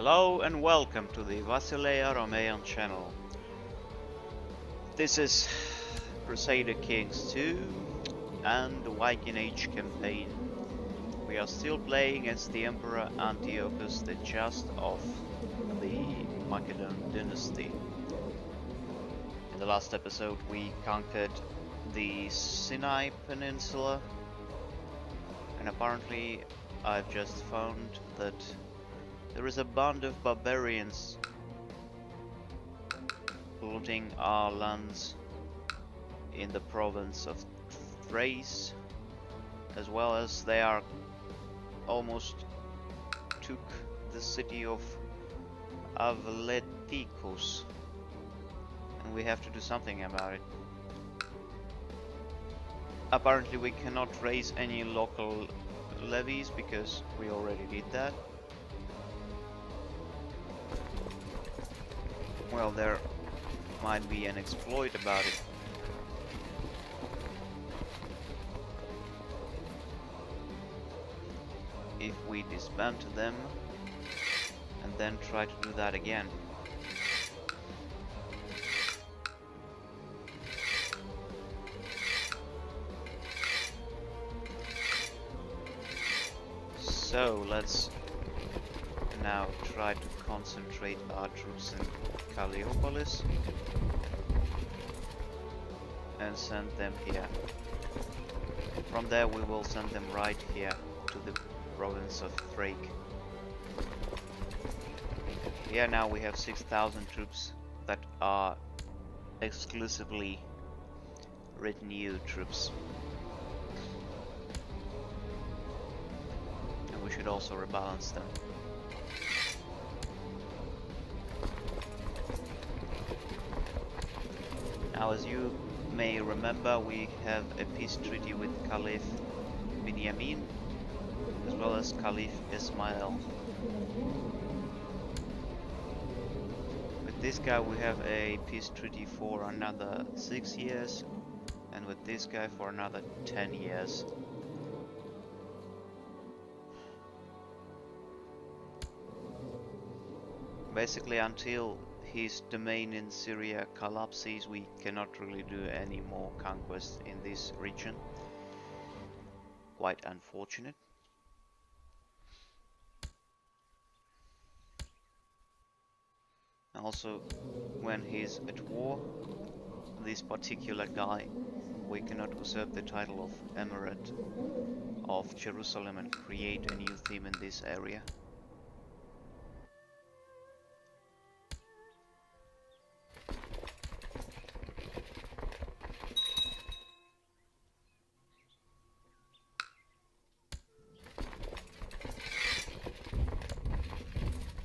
Hello and welcome to the Vassilea Romaean channel. This is Crusader Kings 2 and the Viking Age campaign. We are still playing as the Emperor Antiochus the Just of the Macedonian dynasty. In the last episode we conquered the Sinai Peninsula, and apparently I've just found that there is a band of barbarians looting our lands in the province of Thrace, as well as they are almost took the city of Avleticus, and we have to do something about it. Apparently we cannot raise any local levies because we already did that. Well, there might be an exploit about it. If we disband them and then try to do that again. So let's now try to concentrate our troops in Calliopolis and send them here. From there we will send them right here to the province of Thrace. Here now we have 6,000 troops that are exclusively retinue troops. And we should also rebalance them. Now, as you may remember, we have a peace treaty with Caliph Benjamin, as well as Caliph Ismail. With this guy we have a peace treaty for another 6 years, and with this guy for another 10 years. Basically, until his domain in Syria collapses, we cannot really do any more conquest in this region. Quite unfortunate. Also, when he's at war, this particular guy, we cannot usurp the title of Emirate of Jerusalem and create a new theme in this area.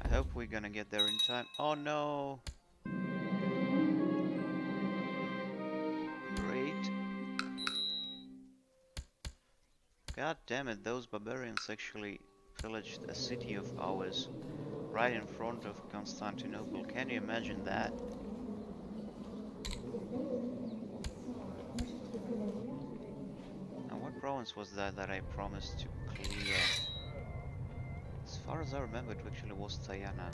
I hope we're gonna get there in time. Oh no! Great. God damn it, those barbarians actually pillaged a city of ours right in front of Constantinople. Can you imagine that? Now what province was that I promised to clear? As far as I remember, it actually was Tayana.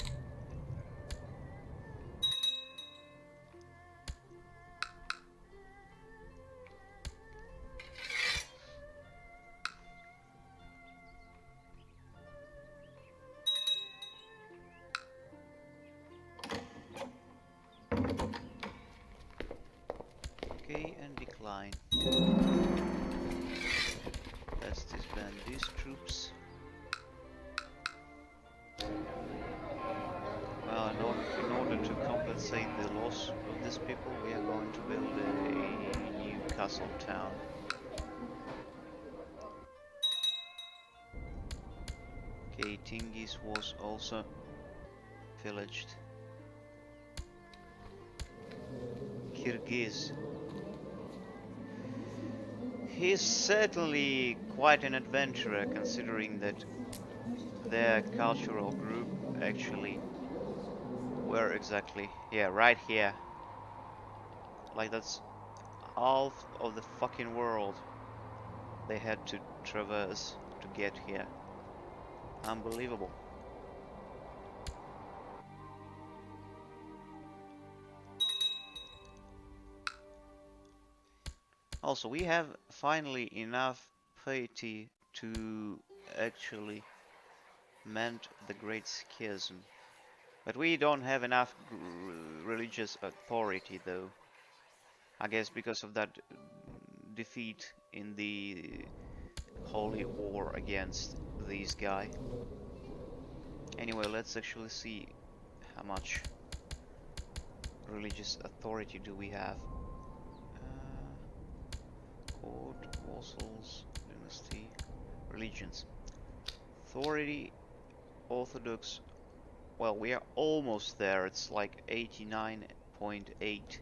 Okay, and decline. Let's disband these troops. Well, in order to compensate the loss of these people, we are going to build a new castle town. Okay, Tingis was also pillaged. Kyrgyz. He's certainly quite an adventurer, considering that their cultural group actually... Where exactly? Yeah, right here. Like that's half of the fucking world they had to traverse to get here. Unbelievable. Also, we have finally enough piety to actually mend the Great Schism. But we don't have enough religious authority, though. I guess because of that defeat in the Holy War against these guys. Anyway, let's actually see how much religious authority do we have. Court, vassals, dynasty, religions. Authority, Orthodox. Well, we are almost there. It's like 89.8.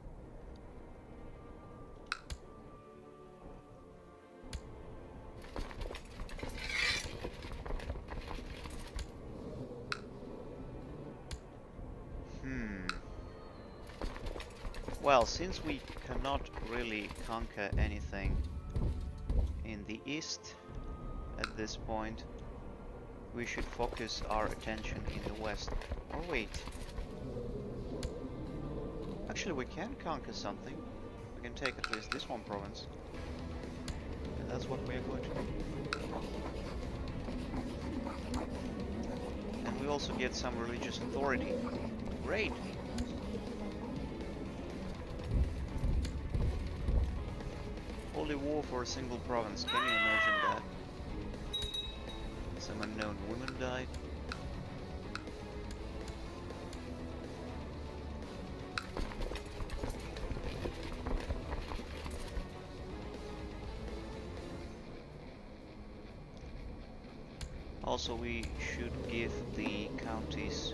Well, since we cannot really conquer anything in the east at this point, we should focus our attention in the west. Or wait. Actually, we can conquer something. We can take at least this one province. And that's what we are going to do. And we also get some religious authority. Great! Holy war for a single province, can you imagine that? Some unknown woman died. Also, we should give the counties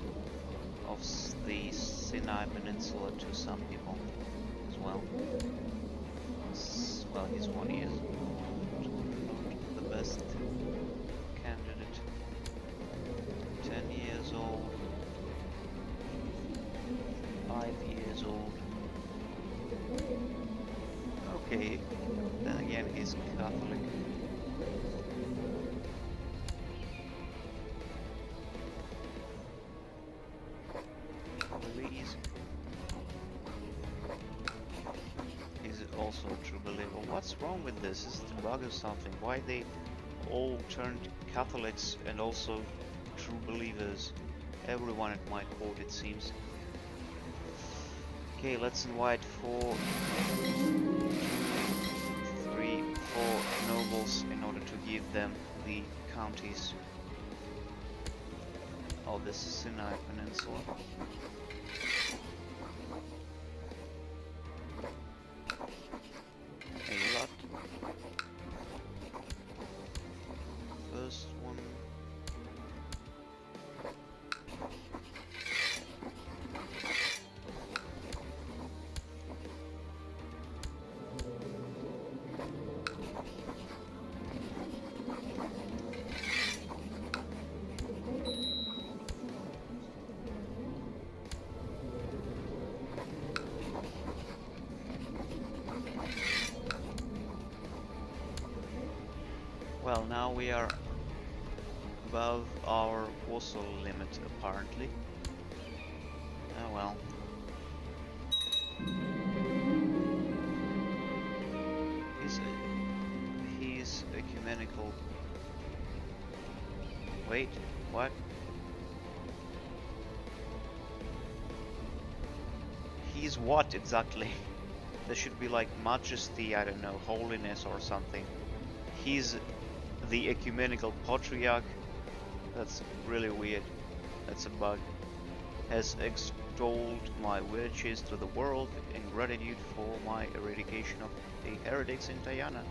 of the Sinai Peninsula to some people as well. Well, he's 1 year not the best candidate. 10 years old. 5 years old. Okay, then again he's Catholic. Please. Is it also a true believer? What's wrong with this? Is it a bug or something? Why they all turned Catholics and also true believers? Everyone at my court, it seems. Okay, let's invite 4 nobles in order to give them the counties of the Sinai Peninsula. A lot. First one. Well, now we are above our vassal limit, apparently. Oh well. He's ecumenical. Wait, what? He's what exactly? There should be like majesty, I don't know, holiness or something. He's the ecumenical patriarch. That's really weird. That's a bug. Has extolled my virtues to the world in gratitude for my eradication of the heretics in Diana.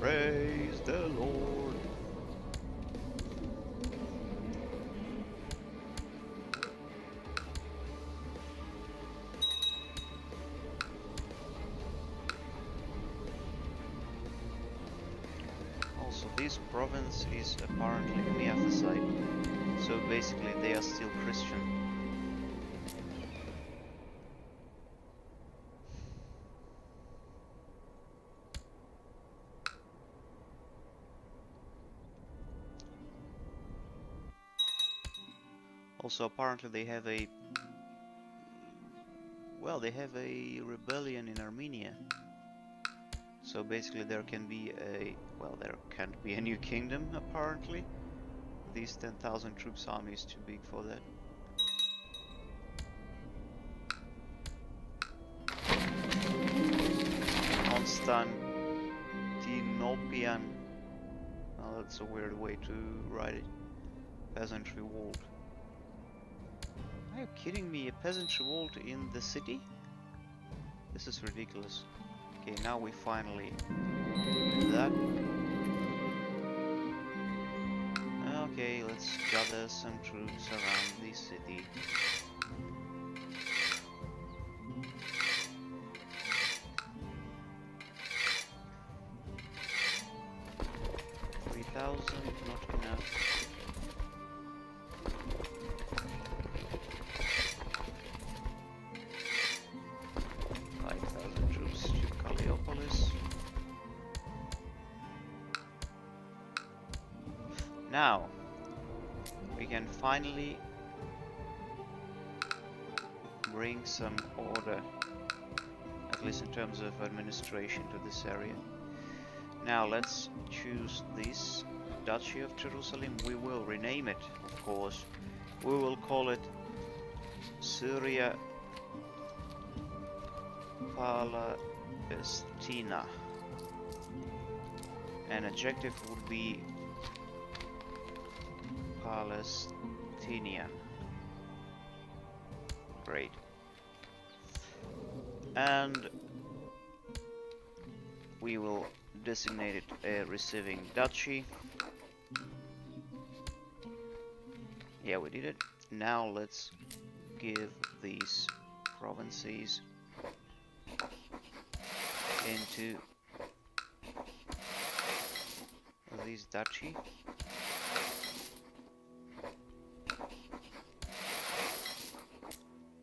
Praise the Lord. Also, this province is apparently Miaphysite, so basically they are still Christian. Also, apparently they have a... well, they have a rebellion in Armenia. So basically there can be a... well, there can't be a new kingdom, apparently. These 10,000 troops army is too big for that. Constantinopian... oh, that's a weird way to write it. Peasantry revolt. Are you kidding me? A peasant revolt in the city? This is ridiculous. Okay, now we finally do that. Okay, let's gather some troops around the city. Not enough. 5,000 troops to Calliopolis. Now we can finally bring some order, at least in terms of administration, to this area. Now let's choose this Duchy of Jerusalem. We will rename it, of course. We will call it Syria Palestina. An adjective would be Palestinian. Great. And we will designate it a receiving duchy. Yeah, we did it. Now let's give these provinces into this duchy.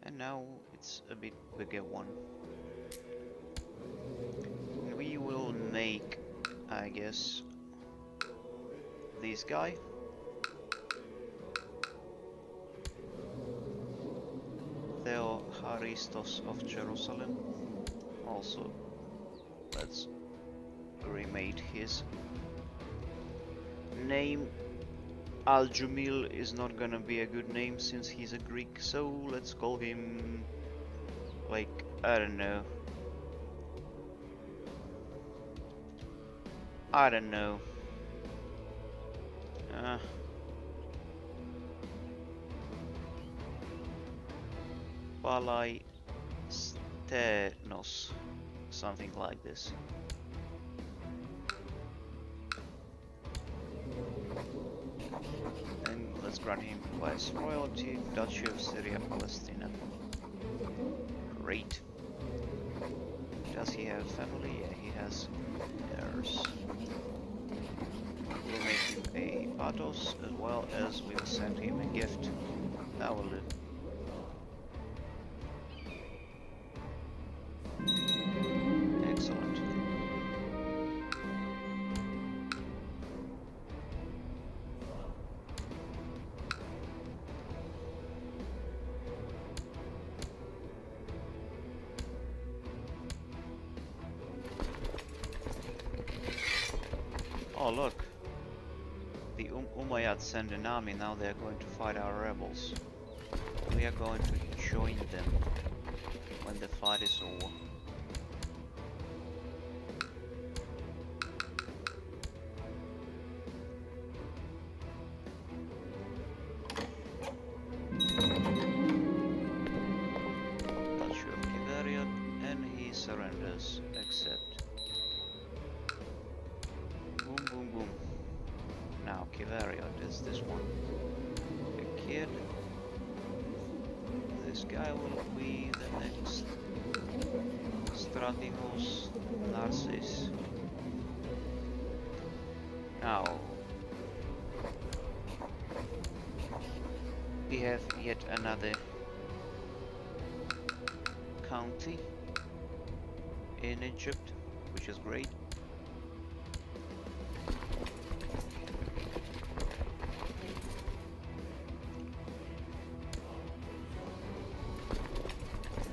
And now it's a bit bigger one. And we will make, I guess, this guy. Theoharistos of Jerusalem. Also, let's remake his name. Al-Jumil is not gonna be a good name since he's a Greek, so let's call him, like, I don't know. Palaistenos, something like this. And let's grant him viceroyalty, Duchy of Syria, Palestina. Great. Does he have family? Yeah, he has heirs. We'll make him a patos, as well as we'll send him a gift. That will do. Excellent. Oh look, the Umayyads send an army. Now they are going to fight our rebels. We are going to join them when the fight is over. Duchy of Kiveriot, and he surrenders. Accept. Boom, boom, boom. Now Kiveriot is this one. A kid. This guy will be the next Stratigos Narcissus. Now we have yet another county in Egypt, which is great.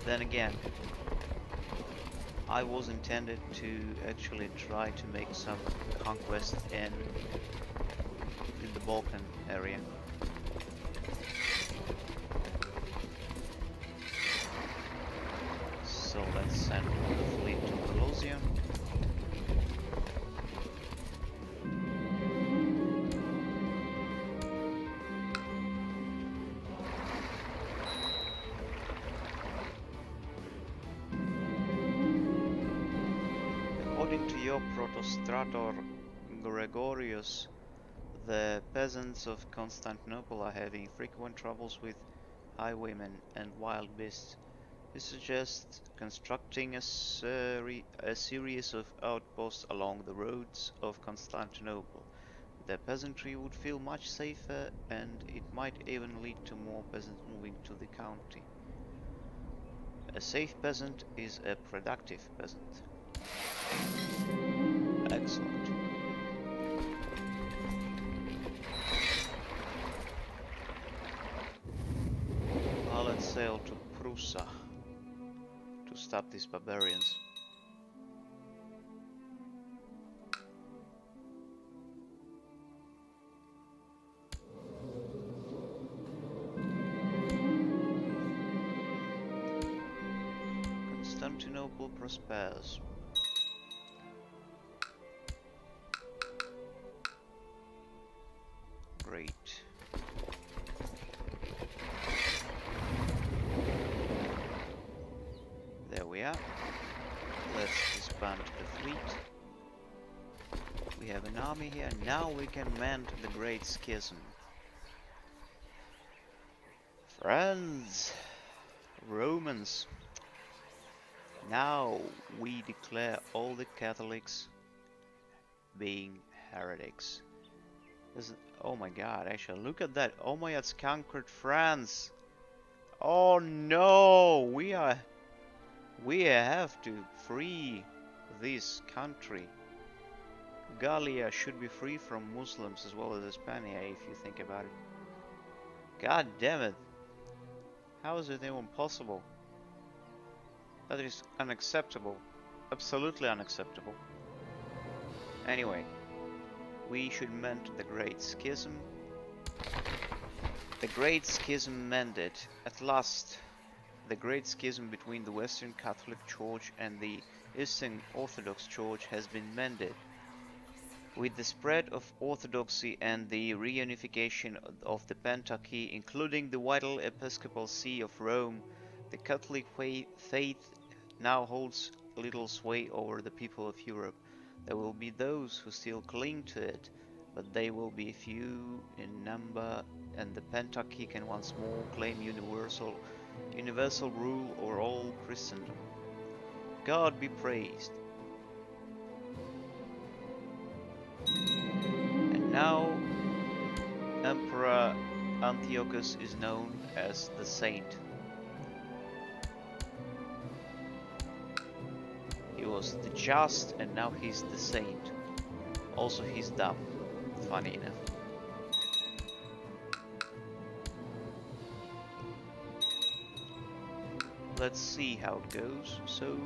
Then again, I was intended to actually try to make some conquest in the Balkan area. So let's send the fleet to Pelosia. According to your Protostrator Gregorius, the peasants of Constantinople are having frequent troubles with highwaymen and wild beasts. He suggests constructing a series of outposts along the roads of Constantinople. The peasantry would feel much safer, and it might even lead to more peasants moving to the county. A safe peasant is a productive peasant. Excellent. Let's sail to Prusa to stop these barbarians. Constantinople prospers. Great. There we are. Let's disband the fleet. We have an army here. Now we can mend the Great Schism. Friends, Romans, now we declare all the Catholics being heretics. Oh my god, actually, look at that. Omeyads conquered France. Oh no, we have to free this country. Gallia should be free from Muslims as well as Hispania, if you think about it. God damn it. How is it even possible? That is unacceptable. Absolutely unacceptable. Anyway, we should mend the Great Schism. The Great Schism mended. At last, the Great Schism between the Western Catholic Church and the Eastern Orthodox Church has been mended. With the spread of Orthodoxy and the reunification of the Pentarchy, including the vital Episcopal See of Rome, the Catholic faith now holds little sway over the people of Europe. There will be those who still cling to it, but they will be few in number, and the Pentarchy can once more claim universal rule over all Christendom. God be praised. And now Emperor Antiochus is known as the Saint. He was the just, and now he's the Saint. Also, he's dumb. Funny enough. Let's see how it goes. So,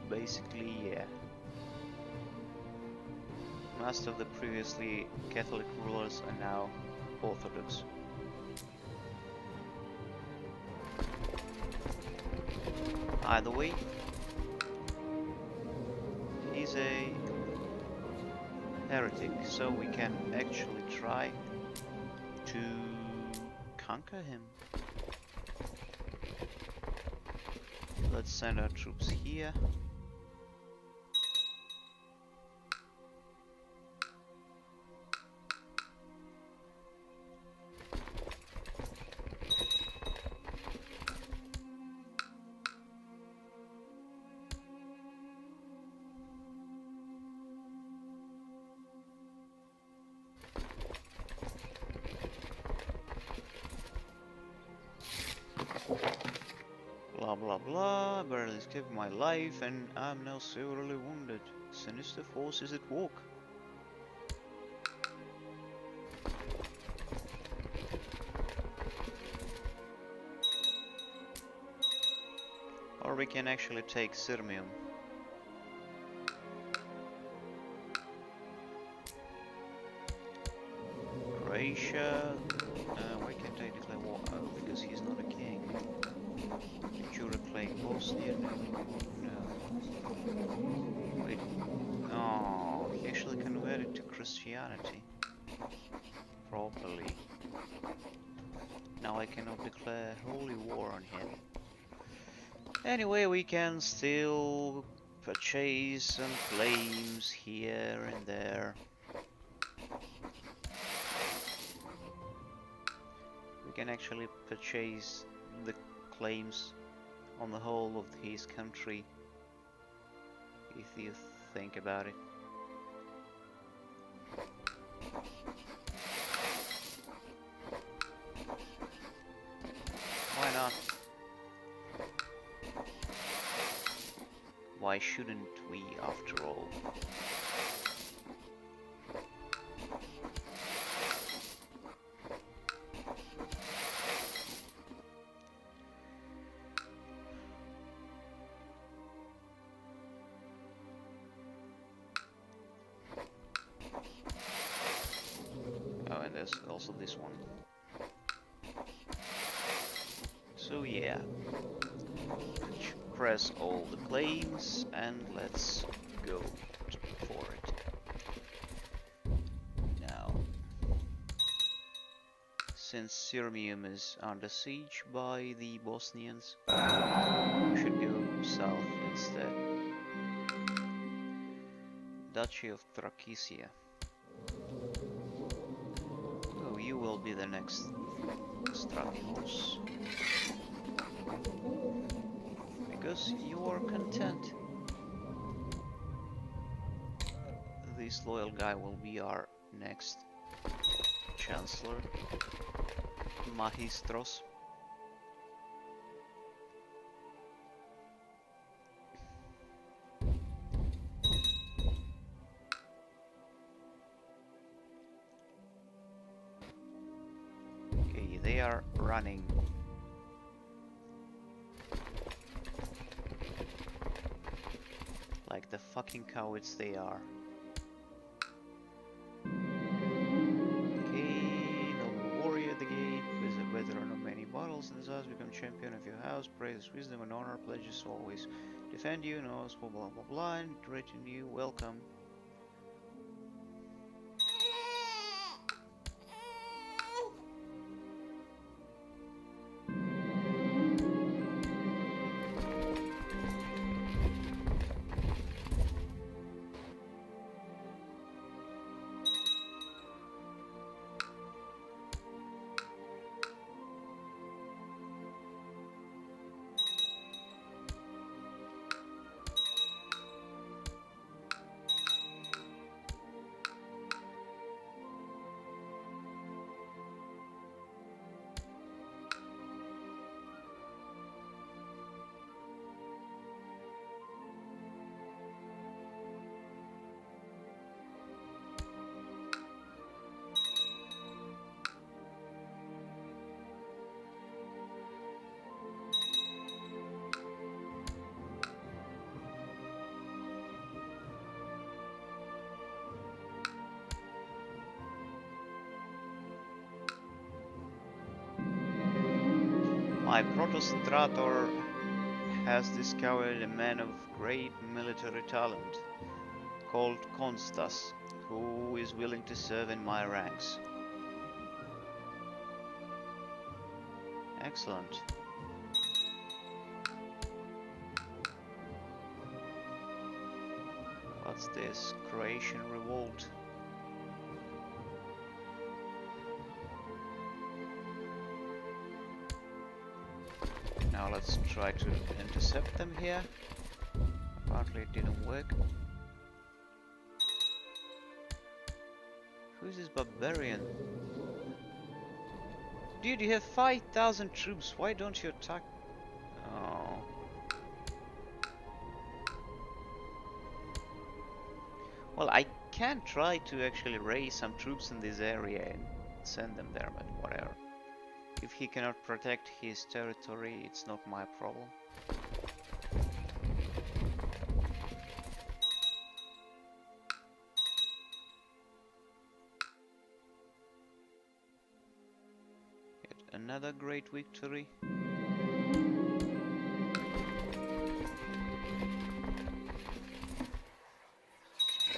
basically, yeah. Most of the previously Catholic rulers are now Orthodox. Either way, he's a heretic, so we can actually try to conquer him. Let's send our troops here. Blah blah blah, barely escaped my life and I'm now severely wounded. Sinister force is at work. Or we can actually take Sirmium. Croatia. Why can't I declare war? Oh, because he's not a king. Did you reclaim Bosnia? No. Wait. Oh, he actually converted to Christianity properly. Now I cannot declare holy war on him. Anyway, we can still purchase some claims here and there. We can actually purchase the claims on the whole of his country, if you think about it. Why not? Why shouldn't we, after all? Oh, and there's also this one. So yeah, press all the claims and let's go for it. Now, since Sirmium is under siege by the Bosnians, we should go south instead. Duchy of Thrakicia. Oh, you will be the next Strategos. Because you are content. This loyal guy will be our next Chancellor. Magistros. Okay, they are running. Like the fucking cowards they are. Okay, noble warrior at the gate, with a veteran of many battles in his house, become champion of your house, praise, wisdom and honor, pledges always. Defend you, knows, blah blah blah blah, and threaten you, welcome. My Protostrator has discovered a man of great military talent, called Constas, who is willing to serve in my ranks. Excellent. What's this? Croatian revolt. Now let's try to intercept them here. Apparently it didn't work. Who's this barbarian? Dude, you have 5,000 troops. Why don't you attack? Oh. Well, I can try to actually raise some troops in this area and send them there, but whatever. If he cannot protect his territory, it's not my problem. Another great victory.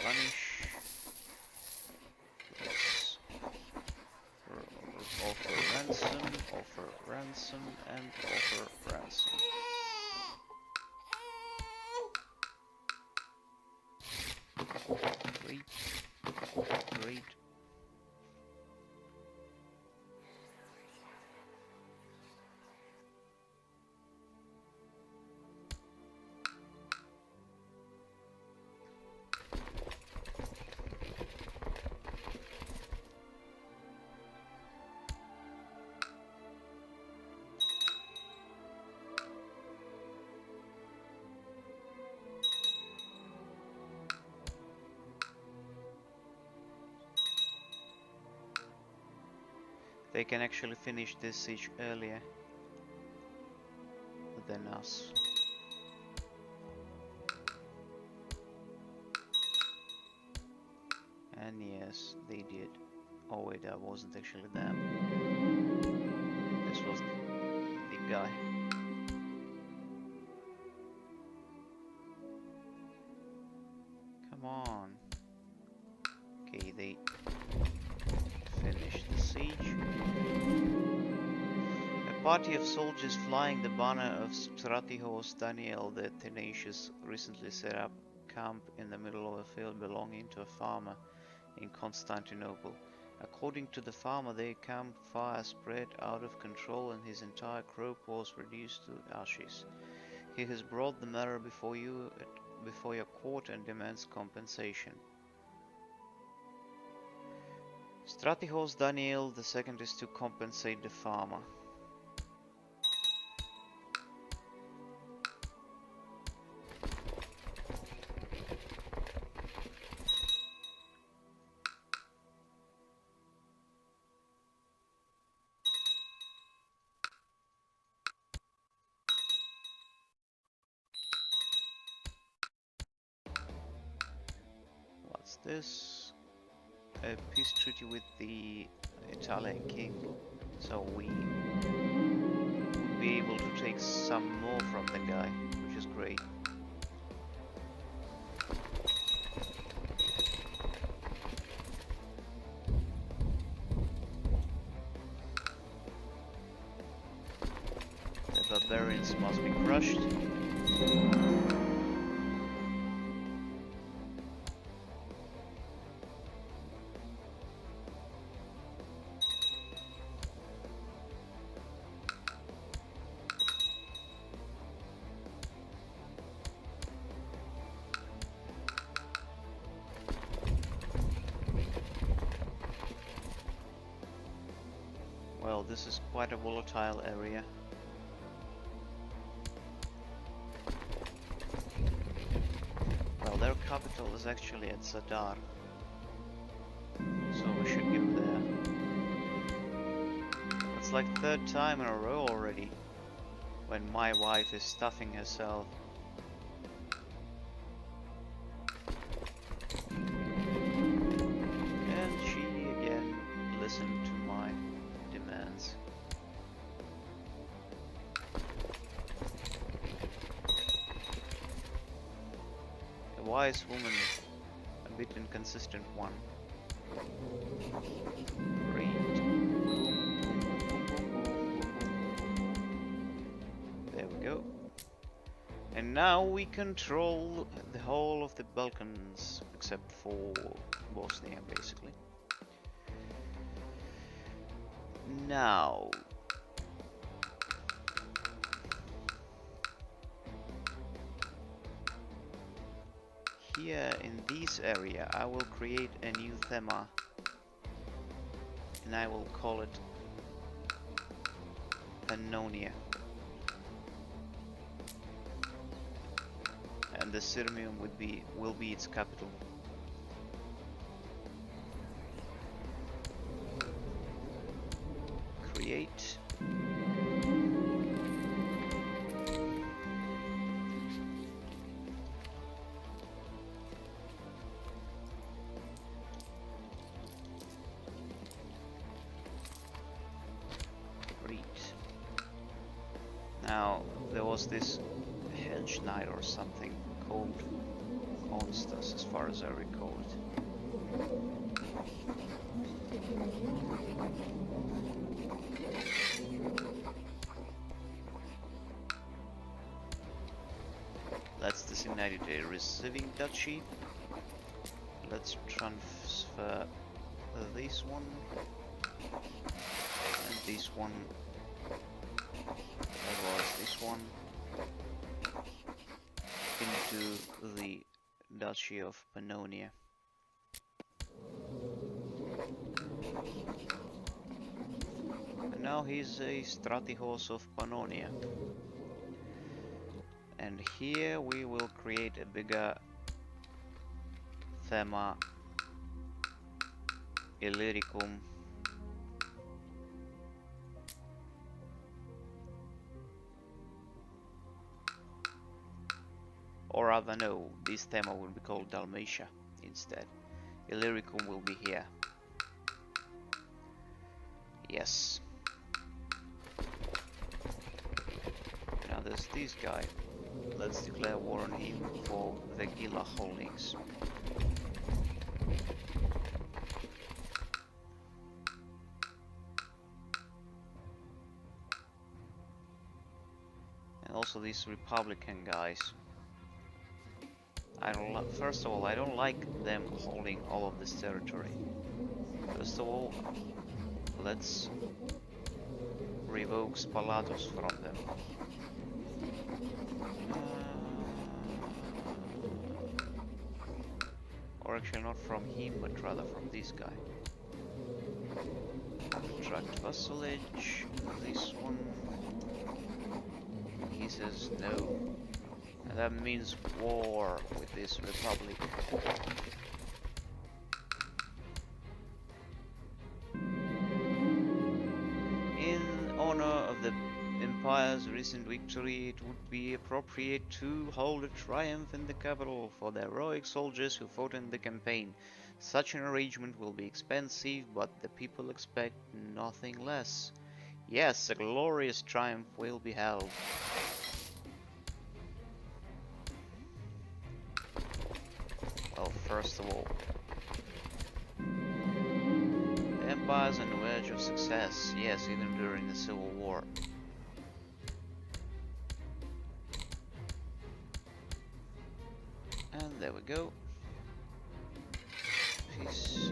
Punish. Let's offer ransom, and offer ransom. Great. Great. They can actually finish this siege earlier than us. And yes, they did. Oh wait, that wasn't actually them. This was the guy. Come on. Okay, they finished the siege. A party of soldiers flying the banner of Stratihos Daniel the Tenacious recently set up camp in the middle of a field belonging to a farmer in Constantinople. According to the farmer, their campfire spread out of control and his entire crop was reduced to ashes. He has brought the matter before your court and demands compensation. Stratihos Daniel II is to compensate the farmer. What's this? A peace treaty with the Italian king, so we would be able to take some more from the guy, which is great. The barbarians must be crushed. Well, this is quite a volatile area. Well, their capital is actually at Zadar, so we should go there. It's like the third time in a row already when my wife is stuffing herself. And she again listened to my demands. A wise woman, a bit inconsistent one. Great. There we go. And now we control the whole of the Balkans, except for Bosnia, basically. Now, here in this area I will create a new thema, and I will call it Pannonia. And the Sirmium will be its capital. Create. Read. Now, there was this hedge knight or something called Constas, as far as I recall it. That's designated a receiving duchy. Let's transfer this one and this one, as well as this one, into the Duchy of Pannonia. And now he's a Stratihos of Pannonia. And here we will create a bigger Thema Illyricum. Or rather, no, this Thema will be called Dalmatia instead. Illyricum will be here. Yes. Now there's this guy. Let's declare war on him for the Gila holdings. And also these Republican guys. First of all, I don't like them holding all of this territory. First of all, let's revoke Spalatus from them. Or actually not from him, but rather from this guy. Contract vassalage, this one. He says no. And that means war with this republic. In honor of the Empire's recent victory, it would be appropriate to hold a triumph in the capital for the heroic soldiers who fought in the campaign. Such an arrangement will be expensive, but the people expect nothing less. Yes, a glorious triumph will be held. Well, first of all, the Empire's on the verge of success, yes, even during the Civil War. And there we go. Peace.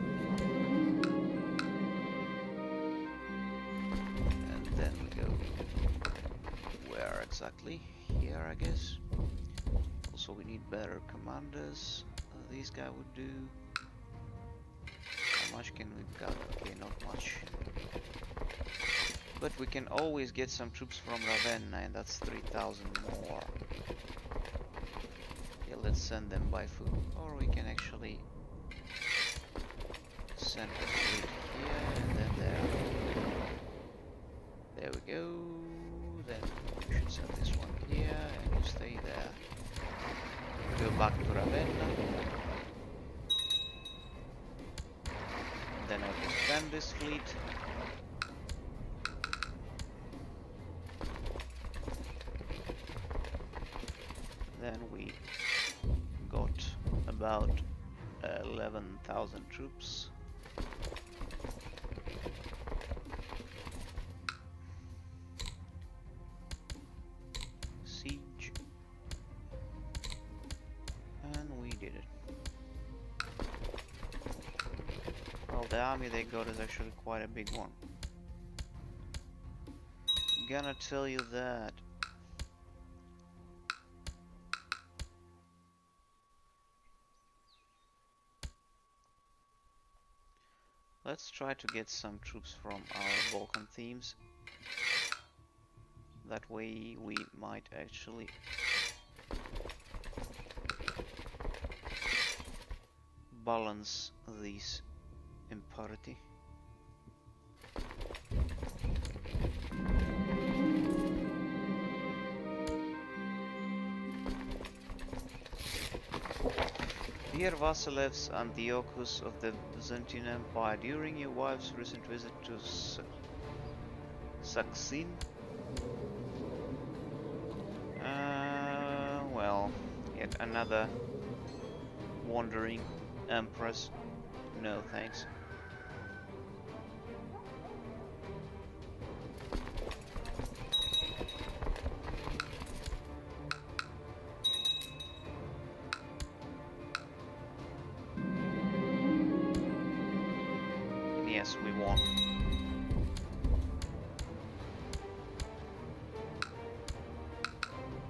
And then we go. Where exactly? Here, I guess. Also, we need better commanders. This guy would do. How much can we gather? Okay, not much. But we can always get some troops from Ravenna, and that's 3,000 more. Yeah, let's send them by foot. Or we can actually send a fleet here and then there. There we go. Then we should send this one here and you stay there. Go back to Ravenna. Then I will send this fleet. Then we got about 11,000 troops. Siege. And we did it. Well, the army they got is actually quite a big one. Gonna tell you that. Let's try to get some troops from our Balkan themes. That way we might actually balance this imparity. Dear Vasilevs Antiochus of the Byzantine Empire, during your wife's recent visit to Saksin, Yet another wandering empress. No thanks. And yes, we won.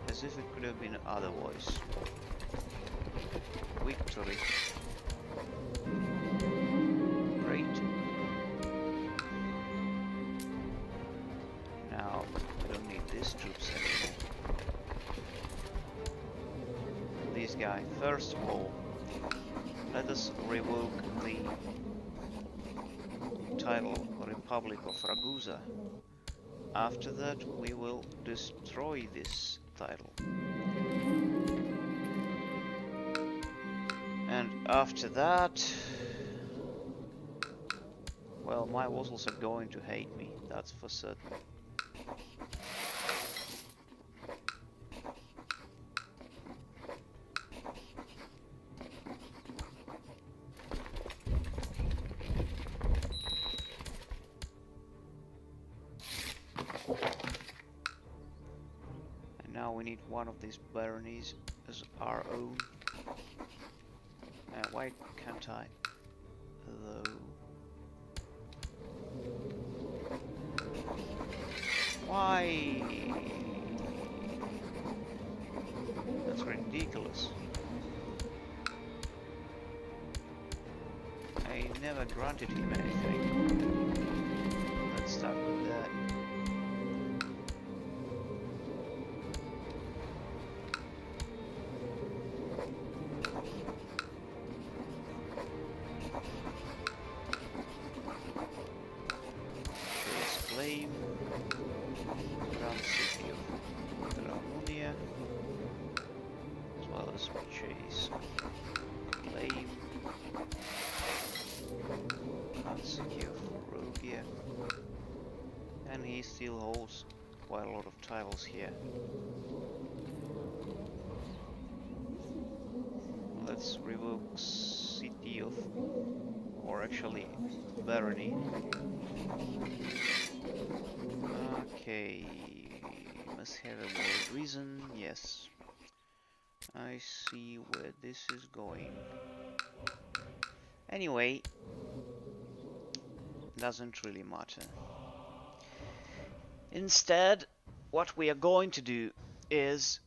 As if it could have been otherwise. Victory. Great. Now we don't need these troops anymore. This guy. First of all, let us revoke the title Republic of Ragusa. After that, we will destroy this title. And after that, well, my vassals are going to hate me, that's for certain. And now we need one of these baronies as our own. Why can't I? Though. Why? That's ridiculous. I never granted him anything. Let's start with that. Claim around the city of Dracounia, as well as purchase claim around the city of Rogia, and he still holds quite a lot of titles here. Let's revoke city of, or actually barony. Okay, must have a valid reason, yes. I see where this is going. Anyway, doesn't really matter. Instead, what we are going to do is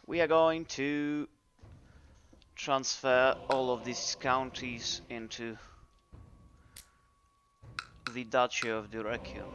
we are going to transfer all of these counties into the Duchy of Dyrrhachium.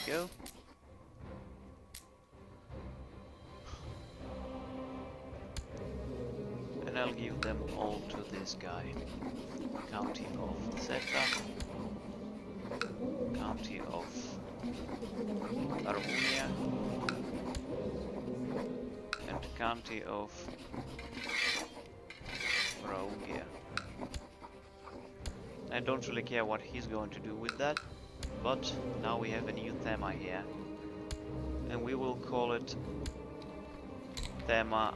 Go. And I'll give them all to this guy. County of Zeta, County of Armunia, and County of Raugia. I don't really care what he's going to do with that. But now we have a new thema here, and we will call it Thema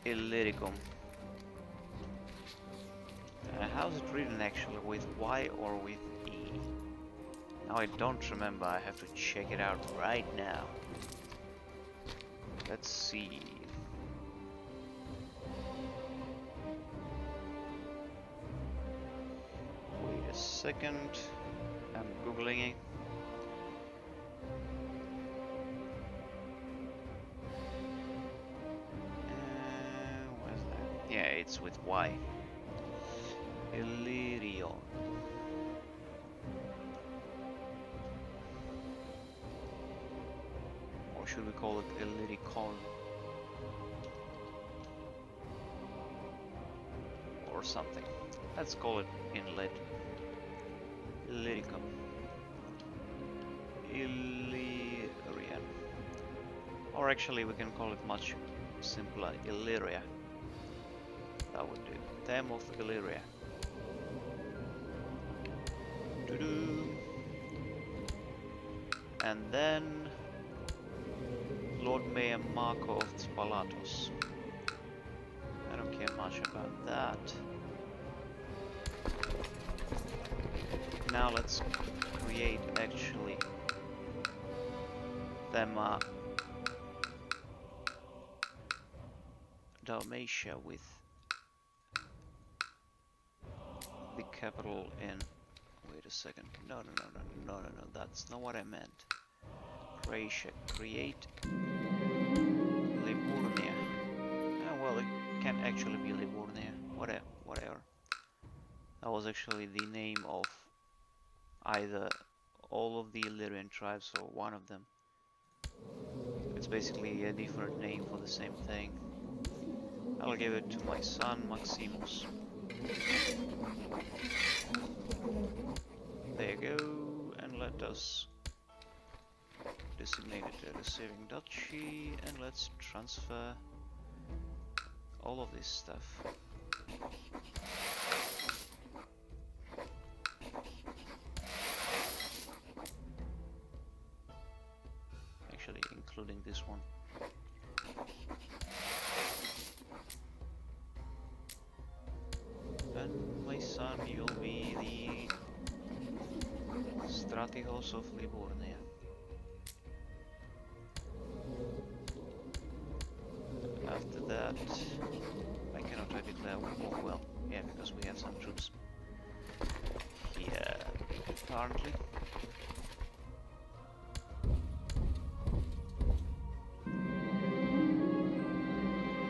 Illyricum. How's it written actually, with Y or with E? Now I don't remember, I have to check it out right now. Let's see. Wait a second. I'm googling it. It's with Y. Illyrion. Or should we call it Illyricon? Or something. Let's call it Inlet. Illyricum. Illyrian. Or actually we can call it much simpler, Illyria. That would do. Them of Illyria. And then Lord Mayor Marco of Spalatos. I don't care much about that. Now let's create actually them Dalmatia with the capital in. Wait a second. No, that's not what I meant. Croatia. Create Liburnia. Well, it can actually be Liburnia. Whatever. That was actually the name of either all of the Illyrian tribes or one of them. It's basically a different name for the same thing. I'll give it to my son Maximus. There you go, and let us designate it a receiving duchy, and let's transfer all of this stuff. Actually, including this one. And my son, you'll be the Strategos of Liburnia. After that, I cannot declare war. Well, yeah, because we have some troops here currently.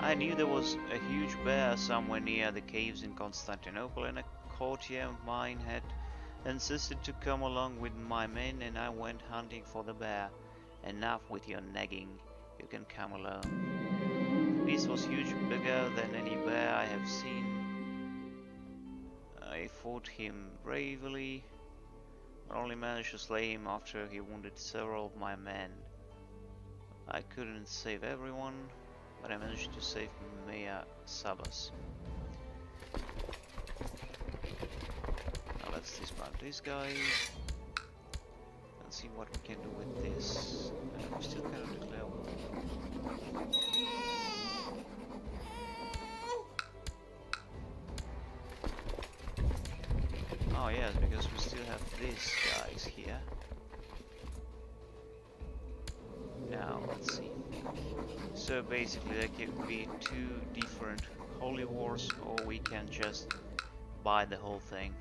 I knew there was a huge bear somewhere near the caves in Constantinople, and a courtier of mine had insisted to come along with my men, and I went hunting for the bear. Enough with your nagging, you can come alone. The beast was huge, bigger than any bear I have seen. I fought him bravely, but only managed to slay him after he wounded several of my men. I couldn't save everyone, but I managed to save Mea Sabas. Now let's disband this guy and see what we can do with this. We still cannot declare war. Oh yes, because we still have these guys here. Now let's see. So basically there can be two different holy wars, or we can just buy the whole thing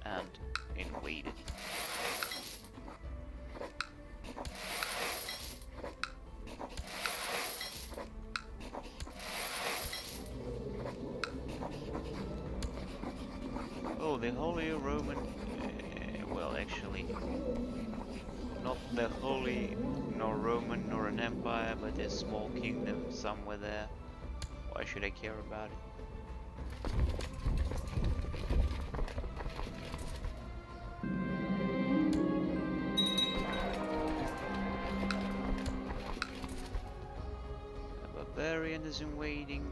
and invade it. Oh, the Holy Roman, well actually, not the Holy, nor Roman, nor an empire, but a small kingdom somewhere there. Why should I care about it? A barbarian is invading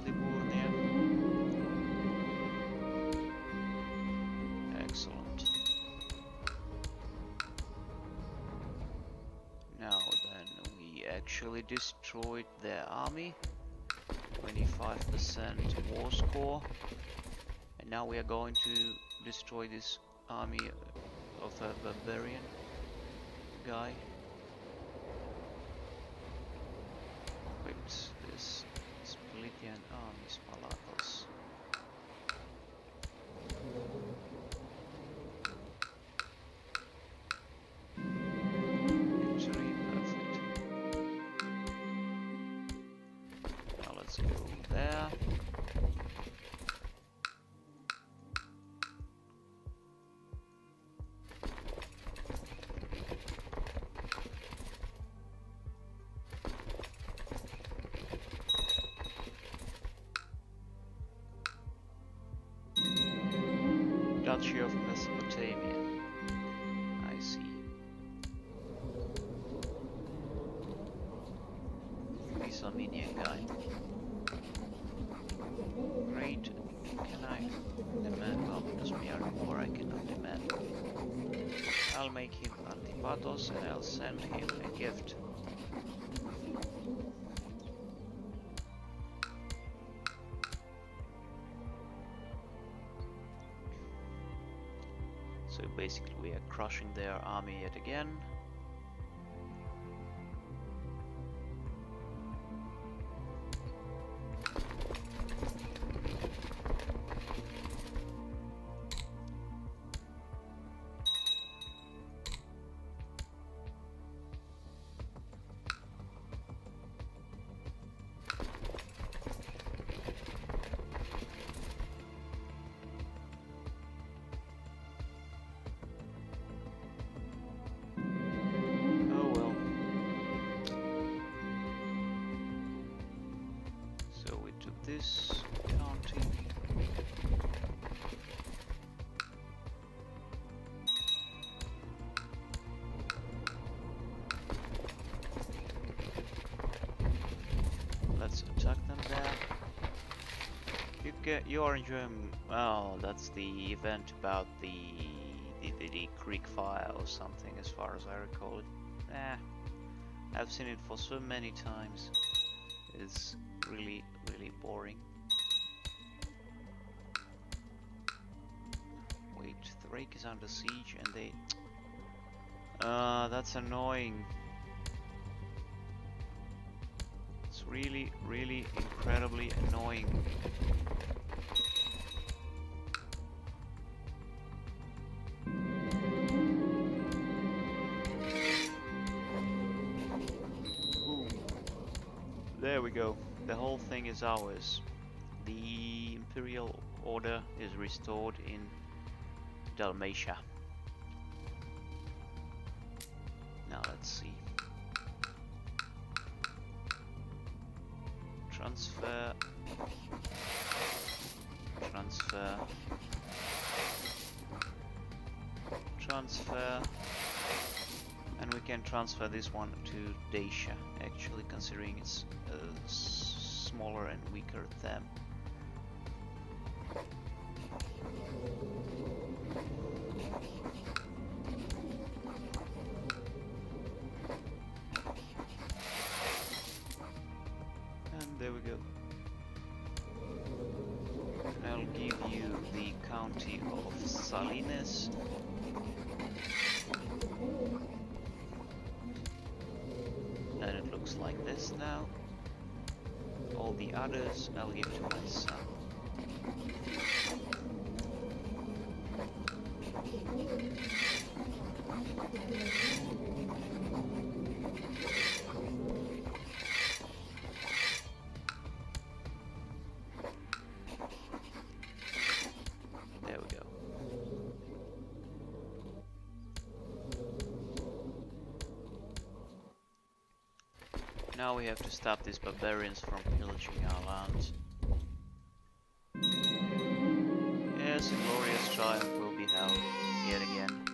Liburnia. Excellent. Now then, we actually destroyed their army. 25% war score. And now we are going to destroy this army of a barbarian guy. Equipped this Splitian army, Spalatos. go there. Duchy of Mesopotamia. I see. This Armenian guy. Great. Can I demand? Well, because we are in war, I cannot demand. I'll make him Antipatos and I'll send him a gift. So basically we are crushing their army yet again. This county. Let's attack them there. You're enjoying. Oh, that's the event about the Greek fire or something, as far as I recall it. I've seen it for so many times. It's really boring. Wait, the Rake is under siege and they... that's annoying. It's really incredibly annoying. Boom. There we go. The whole thing is ours. The Imperial order is restored in Dalmatia. Now let's see. Transfer. Transfer. Transfer. And we can transfer this one to Dacia, actually, considering it's smaller and weaker than. And there we go. And I'll give you the county of Salines. And it looks like this now. All the others I'll give to my son. There we go. Now we have to stop these barbarians from pillaging our lands. Yes, a glorious triumph will be held yet again.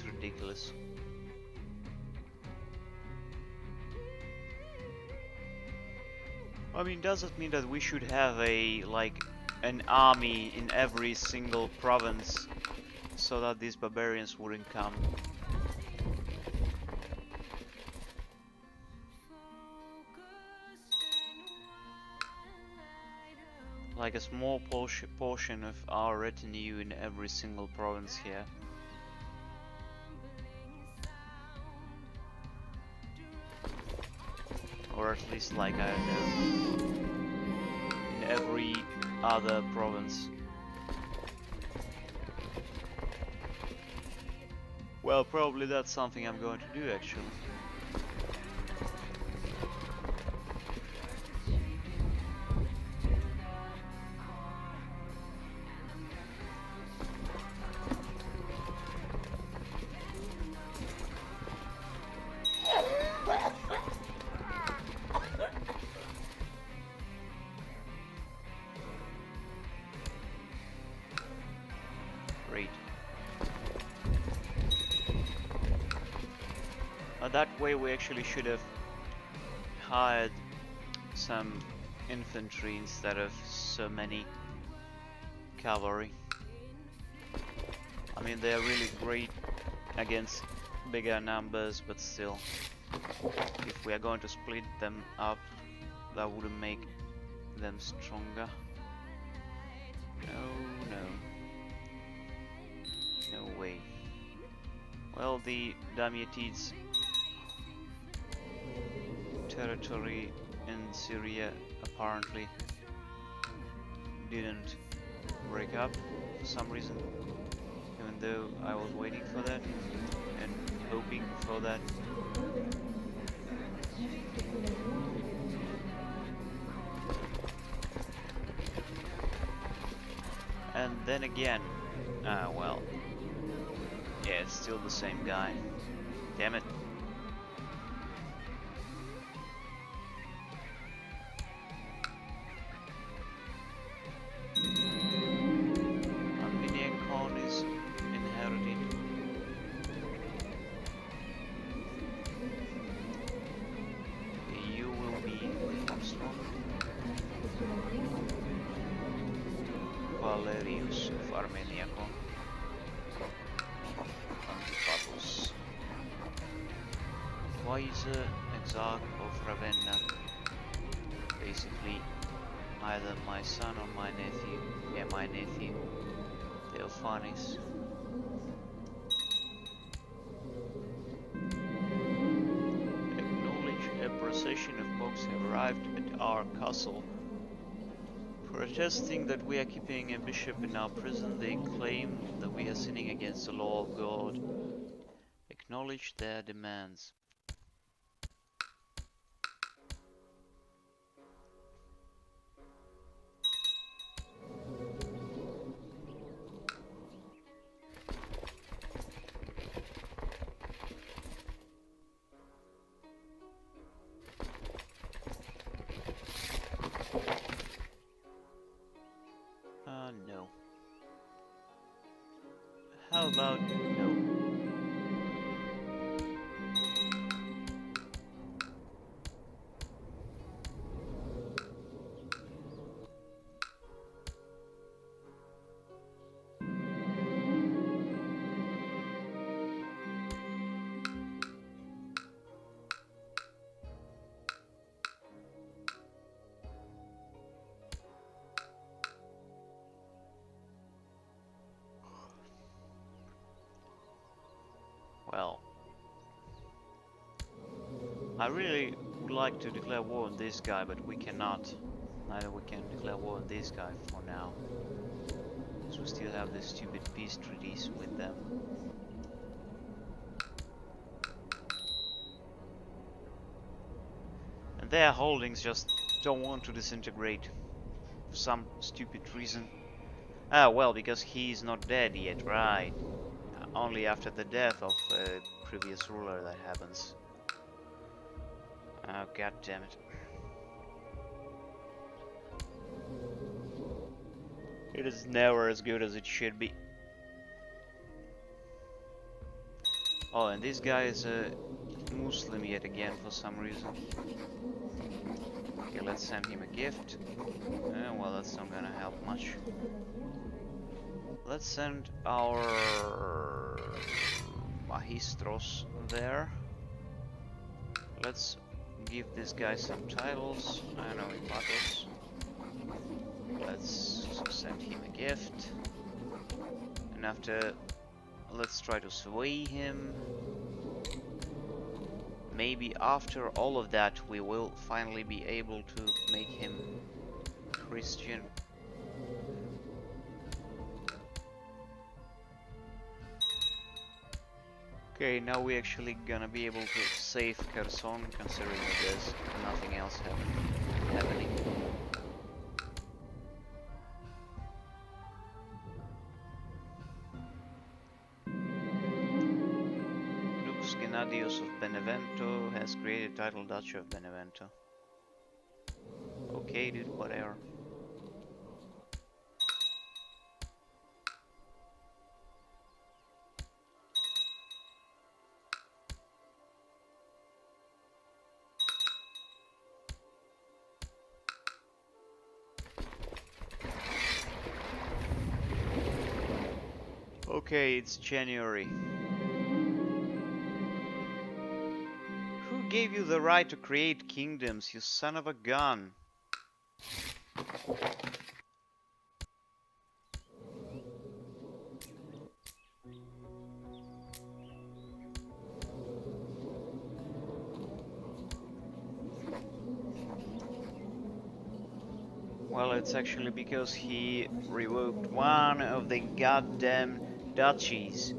Ridiculous. I mean, does it mean that we should have an army in every single province so that these barbarians wouldn't come? Like a small portion of our retinue in every single province here. Or at least like, I don't know, in every other province. Well, probably that's something I'm going to do actually. Great. That way we actually should have hired some infantry instead of so many cavalry. I mean, they are really great against bigger numbers, but still, if we are going to split them up, that wouldn't make them stronger. No way. Well, the Damiatids territory in Syria apparently didn't break up for some reason, even though I was waiting for that and hoping for that. And then again, well, yeah, it's still the same guy. Damn it. Exarch of Ravenna, basically either my son or my nephew. Yeah, my nephew, Theophanes. Acknowledge a procession of monks have arrived at our castle. Protesting that we are keeping a bishop in our prison, they claim that we are sinning against the law of God. Acknowledge their demands. No. How about no? Well, I really would like to declare war on this guy, but we cannot. Neither we can declare war on this guy for now, because we still have this stupid peace treaties with them. And their holdings just don't want to disintegrate for some stupid reason. Ah, well, because he's not dead yet, right? Only after the death of a previous ruler that happens. Oh, god damn it. It is never as good as it should be. Oh, and this guy is a Muslim yet again for some reason. Okay, let's send him a gift. Well, that's not gonna help much. Let's send our Magistros there. Let's give this guy some titles. I know Impatos. Let's send him a gift. And after, let's try to sway him. Maybe after all of that, we will finally be able to make him Christian. Okay, now we're actually gonna be able to save Kherson, considering that there's nothing else happening. Dux Gennadios of Benevento has created title Duchy of Benevento. Okay, dude, whatever. Okay, it's January. Who gave you the right to create kingdoms, you son of a gun? Well, it's actually because he revoked one of the goddamn duchies,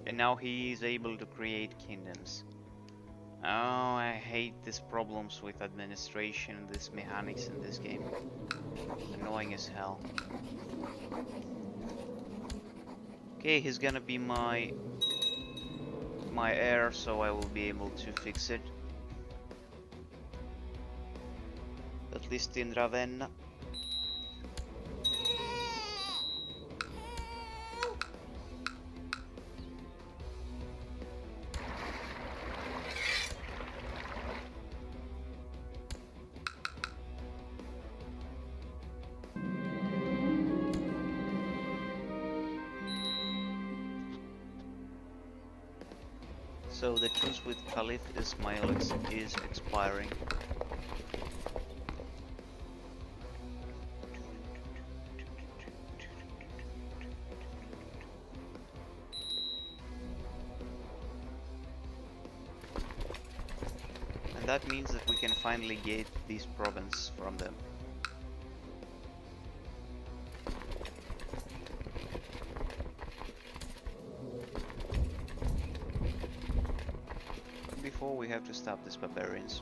and now he is able to create kingdoms. Oh, I hate these problems with administration, these mechanics in this game. Annoying as hell. Okay, he's gonna be my heir, so I will be able to fix it. At least in Ravenna. So the truce with Caliph Ismail is expiring. And that means that we can finally get this province from them. Before we have to stop these barbarians.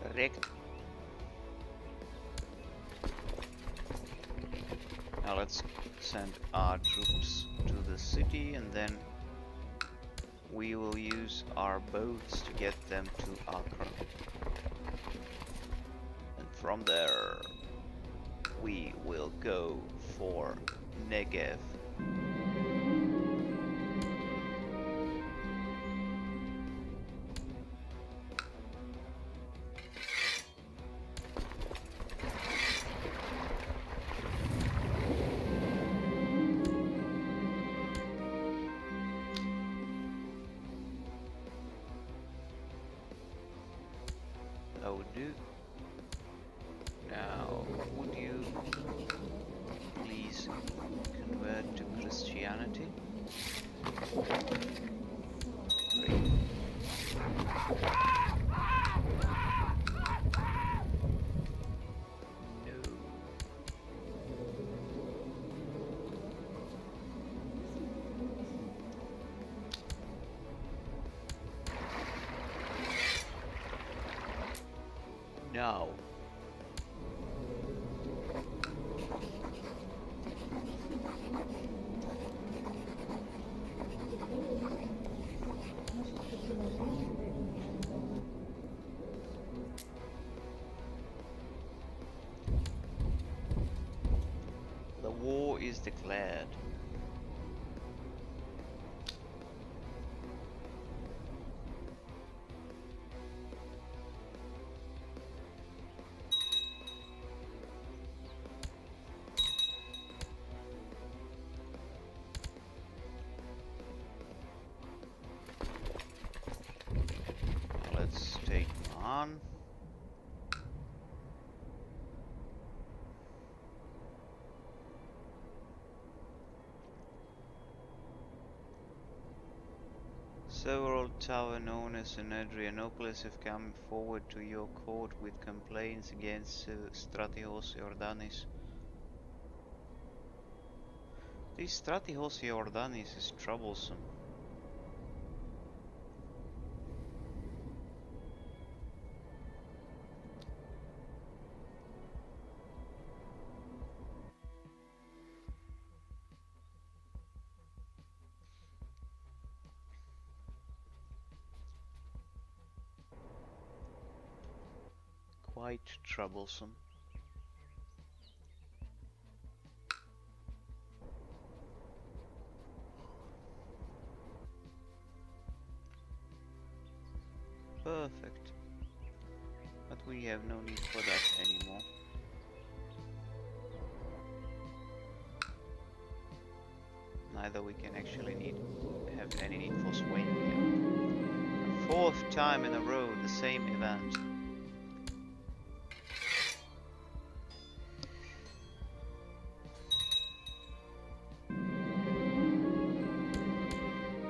Correct. Now let's send our troops to the city, and then we will use our boats to get them to Akron. And from there we will go for Negev. Do. Now, would you please convert to Christianity? Great. No. War is declared. Let's take on. Several towers known as Adrianopolis have come forward to your court with complaints against Stratihos Iordanis. This Stratihos Iordanis is troublesome. Quite troublesome. Perfect. But we have no need for that anymore. Neither we can actually have any need for swaying here. Fourth time in a row, the same event.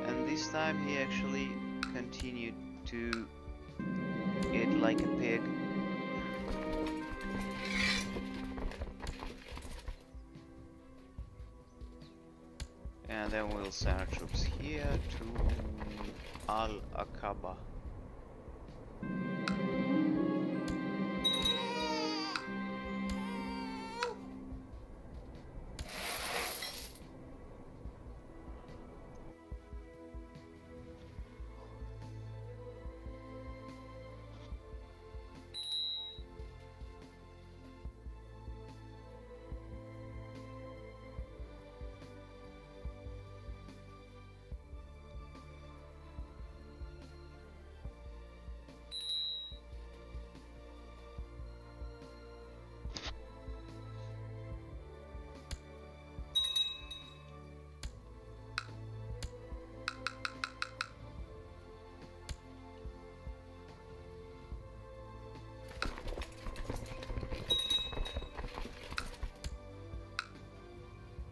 And this time he actually continued to eat like a pig. And then we'll send our troops here to Al-Aqaba.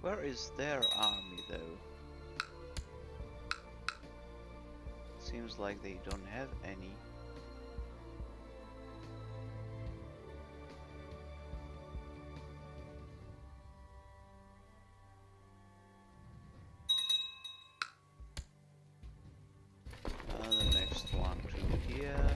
Where is their army though? Seems like they don't have any. The next one to here.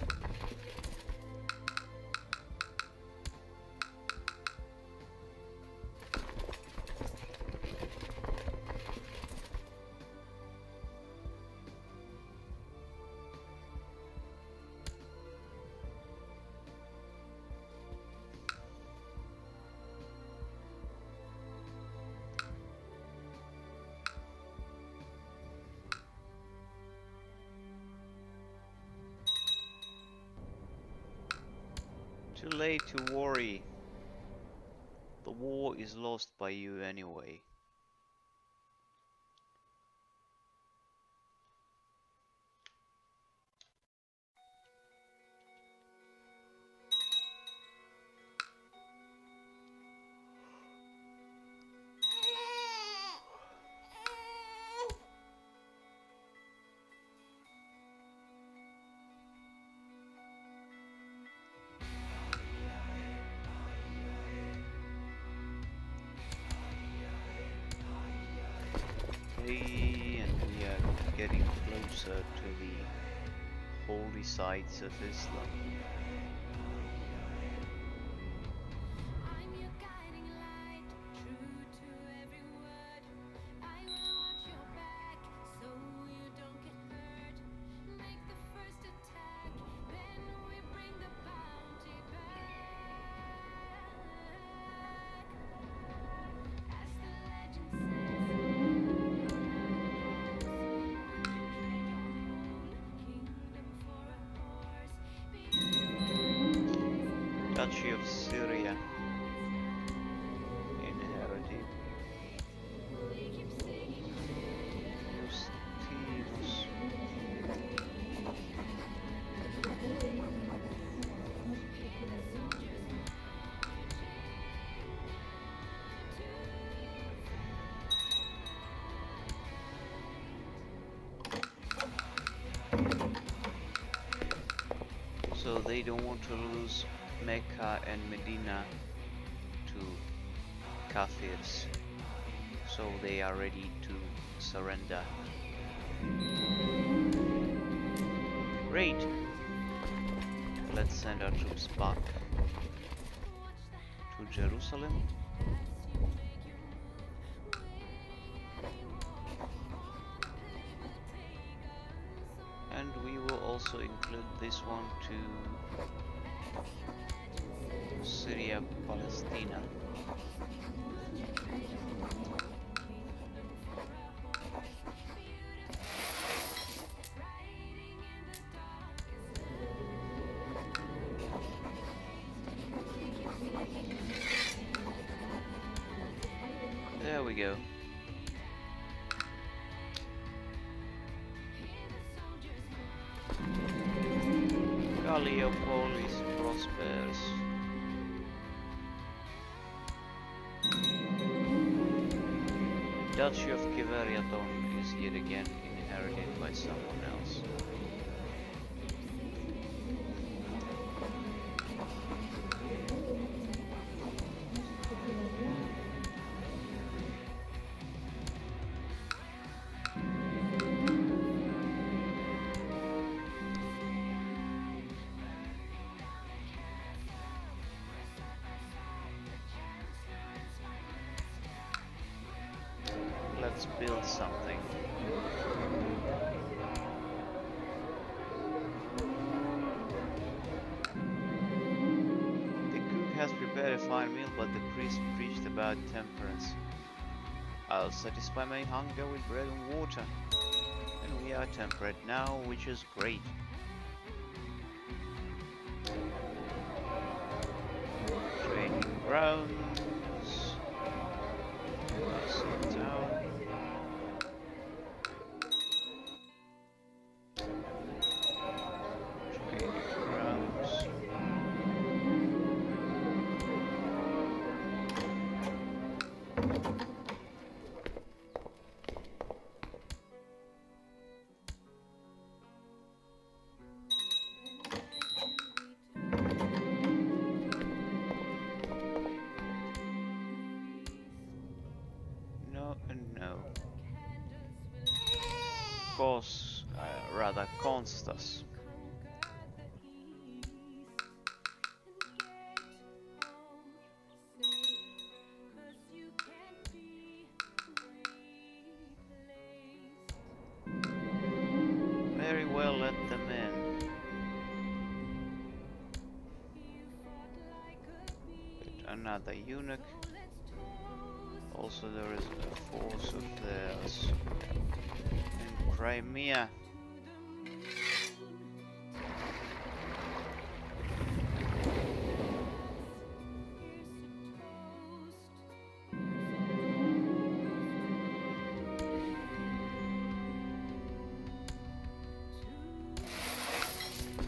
Too late to worry. The war is lost by you anyway. And we are getting closer to the holy sites of Islam. Duchy of Syria inherited. Justinus. So they don't want to lose Mecca and Medina to Kafirs, so they are ready to surrender. Great! Let's send our troops back to Jerusalem. And we will also include this one to Syria, Palestina. There we go. Galliopolis prospers. Duchy of Kiveriaton is yet again inherited by someone else. Let's build something. The cook has prepared a fine meal, but the priest preached about temperance. I'll satisfy my hunger with bread and water. And we are temperate now, which is great. Training grounds. Town. Training grounds. Rather Constas. Very well, let them in. But another eunuch. Also there is a force of theirs in Crimea.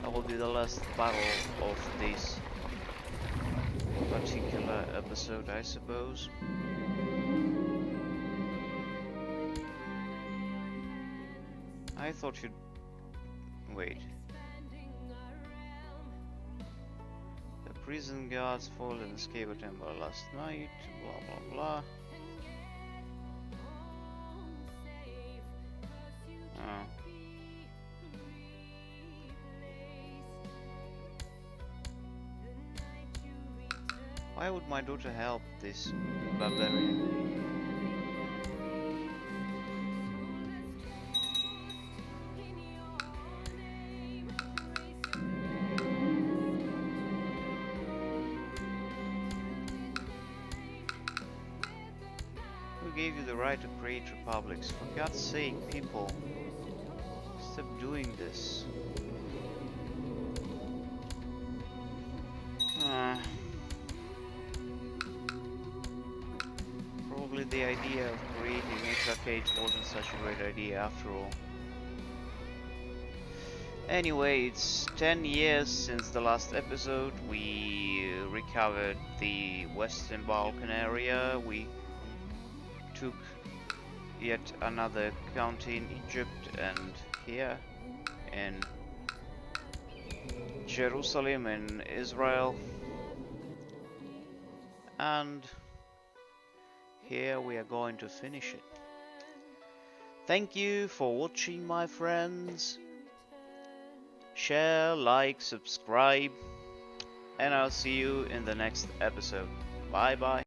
That will be the last battle of this particular episode, I suppose. I thought you'd... wait. The prison guards fall in the Scavo Temple last night, blah blah blah. Oh. Why would my daughter help this barbarian? Who gave you the right to create republics? For God's sake, people, stop doing this. the idea of creating exarchates wasn't such a great idea after all. Anyway, it's 10 years since the last episode. We recovered the Western Balkan area. We took yet another county in Egypt, and here in Jerusalem in Israel. And here we are going to finish it. Thank you for watching, my friends. Share, like, subscribe, and I'll see you in the next episode. Bye bye.